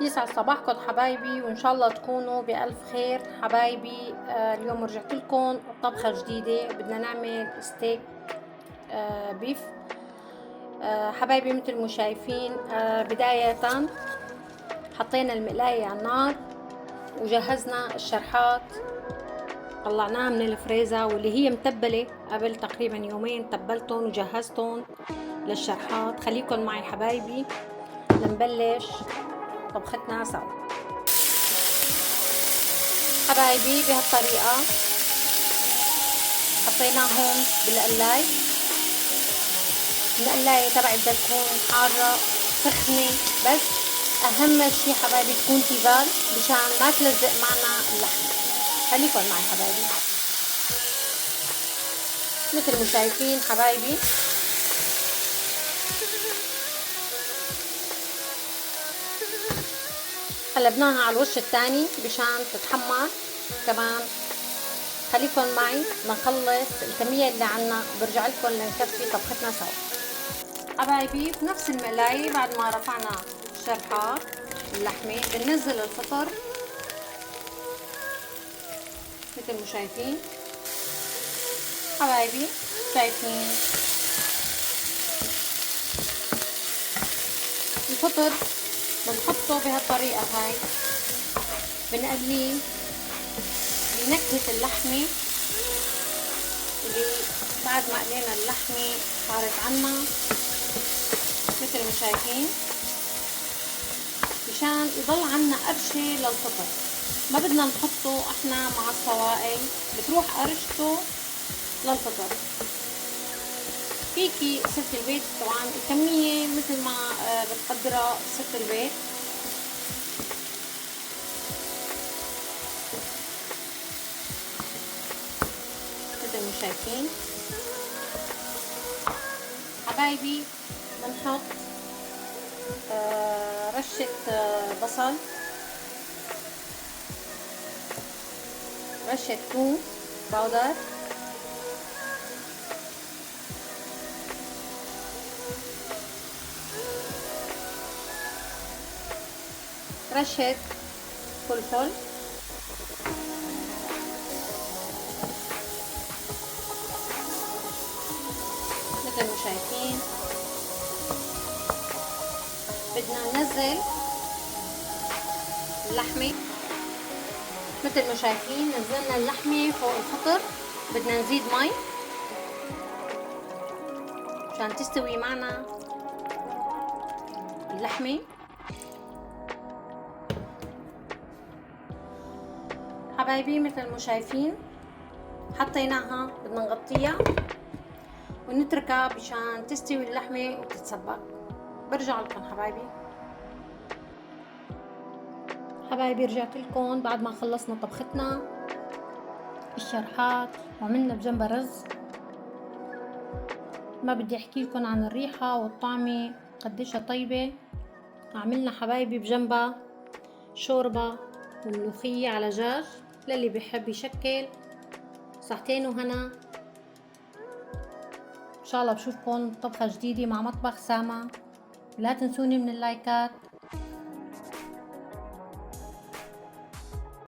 يسعد صباحكم حبايبي، وإن شاء الله تكونوا بألف خير حبايبي. اليوم رجعت لكم طبخة جديدة. بدنا نعمل ستيك بيف. حبايبي مثل ما شايفين، بداية حطينا المقلاية على النار وجهزنا الشرحات، طلعناها من الفريزر واللي هي متبلة قبل تقريبا يومين. تبلتهم وجهزتهم للشرحات. خليكن معي حبايبي لنبلش طبختنا سوا حبايبي. بهالطريقة حطيناهم بالقلاية. القلاية تبعي بدها تكون حارة سخنة، بس أهم شي حبايبي تكون تيفال مشان ما تلزق معنا اللحمة. خليكن معي حبايبي. مثل ما شايفين حبايبي قلبناها على الوش الثاني مشان تتحمر كمان. خليكن معي لنخلص الكمية اللي عنا، برجع لكم لنكفي طبختنا سوا حبايبي. في نفس المقلاية بعد ما رفعنا الشرحات اللحمة بننزل الفطر مثل ما شايفين حبايبي. شايفين الفطر بنحطه بهالطريقة هاي، بنقليه بنكهة اللحمة اللي بعد ما قلينا اللحمة صارت عنا مثل ما شايفين، مشان يضل عنا قرشة للفطر. ما بدنا نحطه احنا مع السوائل، بتروح قرشته للفطر. فيكي ست البيت طبعا الكمية مثل ما بتقدرها ست البيت. مثل ما شايفين حبايبي بنحط رشة بصل، رشة ثوم باودر، رشة فلفل، مثل ما شايفين. بدنا ننزل اللحمة مثل ما شايفين، نزلنا اللحمة فوق الفطر. بدنا نزيد مي عشان تستوي معنا اللحمة حبايبي. مثل ما شايفين حطيناها، بدنا نغطيها ونتركها مشان تستوي اللحمة وتتسبك. برجع لكم حبايبي رجعت لكم بعد ما خلصنا طبختنا الشرحات وعملنا بجنبها رز. ما بدي احكي لكم عن الريحة والطعمة قديشها طيبة. عملنا حبايبي بجنبها شوربة وملوخية على دجاج للي بيحب يشكل. صحتين وهنا. ان شاء الله بشوفكم طبخة جديدة مع مطبخ سامة. لا تنسوني من اللايكات